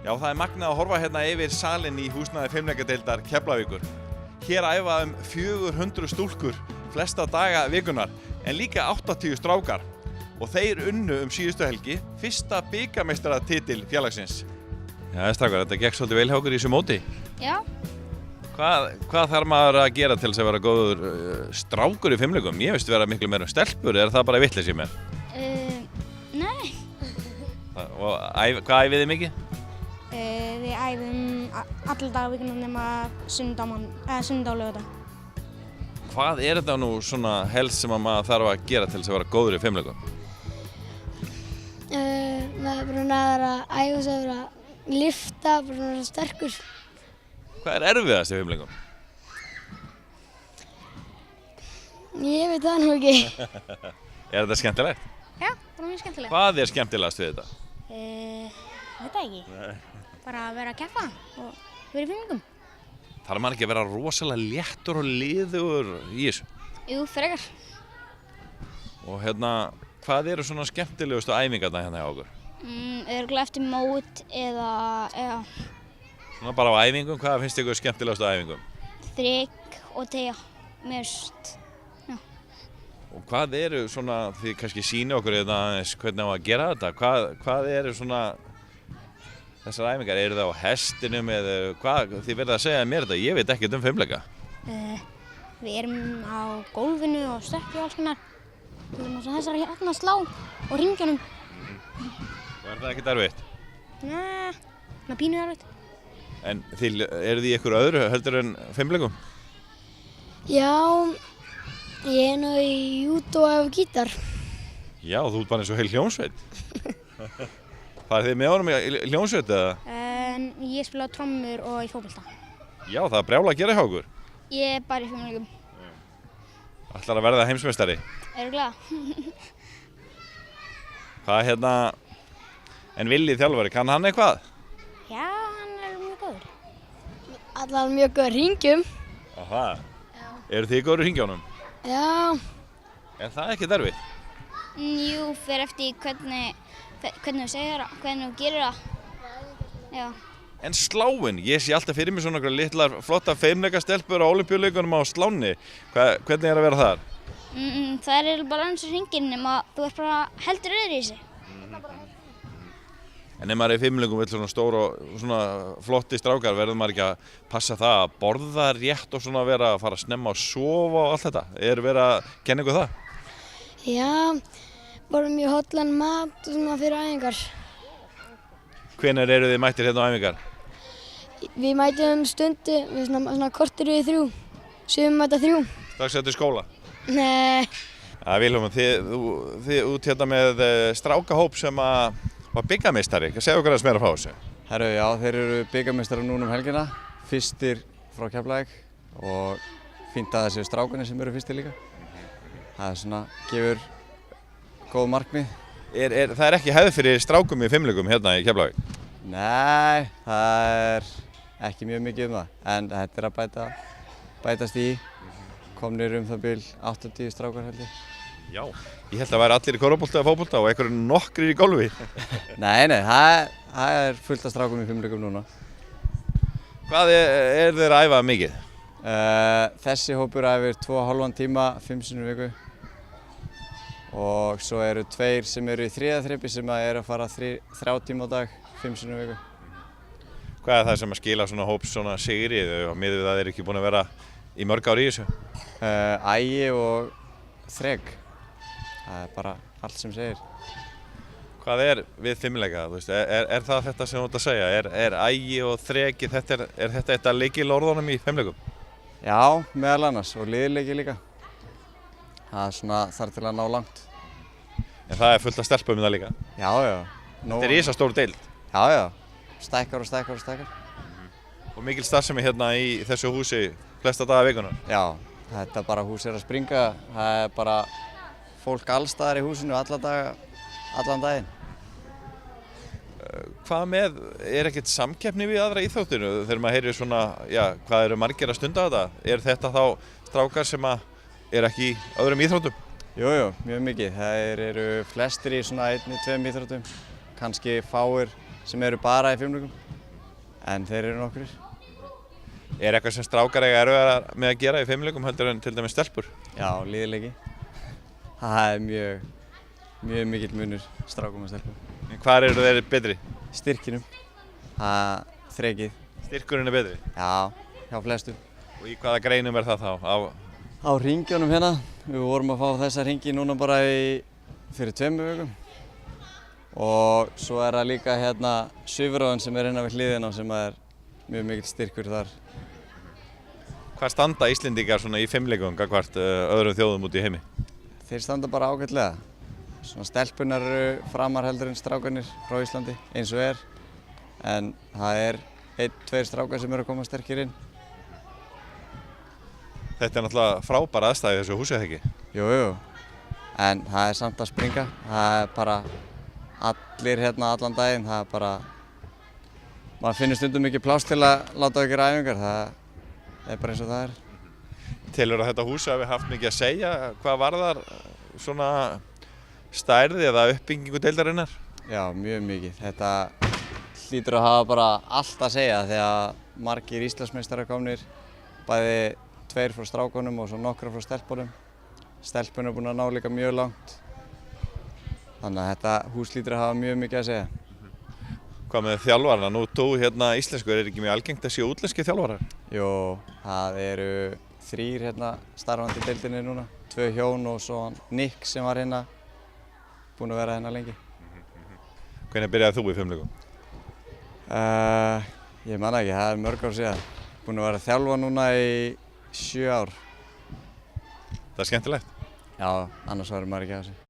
Já, það er magnað að horfa hérna yfir salinn í húsnæði fimleikadeildar Keflavíkur. Hér æfa 400 stúlkur flesta daga vikunar, en líka 80 strákar. Og þeir unnu síðustu helgi fyrsta bikarmeistaratitil félagsins. Já, strákar, þetta gekk svolítið vel hjá okkur í þessu móti. Já. Hvað þarf maður að gera til þess að vera góður strákur í fimleikum? Ég veist vera miklu meira stelpur, er það bara vitleysi í mér? Nei. Og hvað æfið þið mikið? Við æfum alla daga vikunar nema sunnudag og laugardag. Hvað er þetta nú svona helst sem að maður þarf að gera til þess að vera góður í fimleikum? Maður er bara að æfa sig að vera lyfta, bara að vera sterkur. Hvað er erfiðast í fimleikum? Ég veit það nú ekki. Er þetta skemmtilegt? Já, bara mjög skemmtilegt. Hvað er skemmtilegast við þetta? Veit það ekki. Bara að vera að keppa og vera í fimleikum. Þarf maður ekki að vera rosalega léttur og liðugur í þessu? Jú, frekar. Og hvað eru svona skemmtilegustu æfingarna hérna hjá okkur? Örugglega eftir mót eða Svona bara á æfingum, hvað finnst ykkur skemmtilegustu æfingum? þrek og teygja. Mest. Og hvað eru svona, þið kannski sýni okkur aðeins hvernig á að gera þetta? Hvað eru svona þessar æfingar? Eru það á hestinum eða hvað? Þið verða að segja mér þetta, ég veit ekkert fimleika. Við erum á gólfinu og stökki og alls konar. Við erum á þessari hérna slá og ringjónum. Og er það ekkert erfitt? Nei, það pínu erfitt. En eru þið í ykkur öðru heldur en fimleikum? Já, ég er nú í júdó og gítar. Já, þú ert bara eins og heil hljómsveit. Farið þið með honum í hljómsveit eða? Ég spila á trommur og í fótbolta. Já, það er brjála að gera hjá okkur. Ég er bara í fimleikum. Ætlar að verða heimsmeistari. Örugglega. Hvað en Villi þjálfari, kann hann eitthvað? Já, hann er mjög góður. Allar mjög góður hringjum. Aha. Eru þið góður í hringjónum? Já. Er það ekkert erfitt? Jú, fyrir eftir hvernig þú segir það, hvernig þú gerir það. Já. En sláin, ég sé alltaf fyrir mig svona litlar flotta fimleikastelpur á Ólympíuleikunum á Sláni. Hvernig er að vera þar? Það er bara eins og hringinn nema þú ert bara heldur öðru í sig. En ef maður er í fimleikum vill svona stór og svona flotti strákar, verður maður ekki að passa það að borða rétt og svona vera að fara að snemma og sofa og allt þetta? Er verið að kenna ykkur það? Já, bara mjög hollan mat og svona fyrir æfingar. Hvenær eru þið mættir hérna á æfingar? Við mætum stundu, við svona kortir við 3. Sumum mæta 3. Strax eftir skóla? Nei. Vilhjálmur, þið út hérna með strákahóp sem var bikarmeistari. Segðu okkur aðeins meira frá þessu. Herru, já, þeir eru bikarmeistarar núna helgina. Fyrstir frá Keflavík og fínt að það séu strákarnir sem eru fyrstir líka. Það er svona, gefur góð markmið. Það er ekki hefð fyrir strákum í fimleikum hérna í Keflavík? Nei, það er ekki mjög mikið það, en þetta er að bætast í. Komnir það bil 80 strákar held ég. Já, ég held að væri allir í körfubolta eða fótbolta og einhverjum nokkrir í golfi. Nei, það er fullt af strákum í fimleikum núna. Hvað er þeir að æfa mikið? Þessi hópur æfir 2,5 tíma 5 sinnum í viku. Og svo eru 2 sem eru í 3. þrepi sem eru að fara 3 tíma á dag, 5 sinnum í viku. Hvað er það sem að skila svona hóps svona sigri og miðað við það er ekki búin að vera í mörg ár í þessu? Ægi og þrek. Það er bara allt sem segir. Hvað er við fimleika? Er það þetta sem þú ert að segja? Er ægi og þreki, er þetta lykilorðunum í fimleikum? Já, meðal annars og liðleiki líka. Það er svona þar til að ná langt. En það er fullt af stelpum í það líka? Já. Þetta er risastór deild? Já. Stækkar. Og mikil starfsemi hérna í þessu húsi flesta daga vikunar? Já, þetta bara hús er að springa. Það er bara fólk allstaðar í húsinu alla daga, allan daginn. Hvað með, er ekkert samkeppni við aðra íþróttir? Þegar maður heyrir svona, hvað eru margir að stunda þetta? Er þetta þá strákar sem er ekki í öðrum íþróttum? Jú, mjög mikið. Það eru flestir í svona 1-2 íþróttum. Kannski fáir sem eru bara í fimleikum. en þeir eru nokkrir. Er eitthvað sem strákar eiga erfiðara með að gera í fimmleikum heldur en til dæmis stelpur? Já, líðleiki. Það er mjög mikill munur strákum og stelpum. En hvar eru þeir betri? Styrkinum, þrekið. Styrkurinn er betri? Já, hjá flestum. Og í hvaða greinum er það þá? Á hringjónum hérna, við vorum að fá þessa hringi núna bara fyrir 2 vikum. Og svo er það líka hérna Svifröðin sem er hérna við hliðina sem er mjög mikill styrkur þar. Hvað standa Íslendingar svona í fimmleikum gagnvart öðrum þjóðum út í heimi? Þeir standa bara ágætlega. Svona stelpunar eru framar heldur en strákarnir frá Íslandi eins og er. En það er 1-2 strákar sem eru að koma sterkir inn. Þetta er náttúrulega frábær aðstæði í þessu húsi, eða ekki? Jú, en það er samt að springa. Það er bara allir hérna allan daginn. Það er bara, maður finnur stundum ekki pláss til að láta okkur æfingar. Það er bara eins og það er. Telur að þetta hús hafi haft mikið að segja hvað varðar svona stærði eða uppbyggingu deildarinnar? Já, mjög mikið. Þetta hlýtur að hafa bara allt að segja þegar margir Íslandsmeistarar komnir, bæði 2 frá strákunum og svo nokkra frá stelpunum. Stelpunum er búin að ná líka mjög langt. Þannig að þetta hús hlýtur að hafa mjög mikið að segja. Hvað með þjálfarana? Nú þú hérna íslenskur, er ekki mjög algengt að séu útlenskir þjálfarar? Jú, það eru 3 hérna starfandi í deildinni núna. 2 hjón og svo Nick sem var hérna, búinn að vera hérna lengi. Hvenær byrjaði þú í fimmleikum? Ég man ekki, það er mörg ár síðan. Búinn að vera að þjálfa núna í 7 ár. Það er skemmtilegt. Já, annars verður maður ekki að þessu.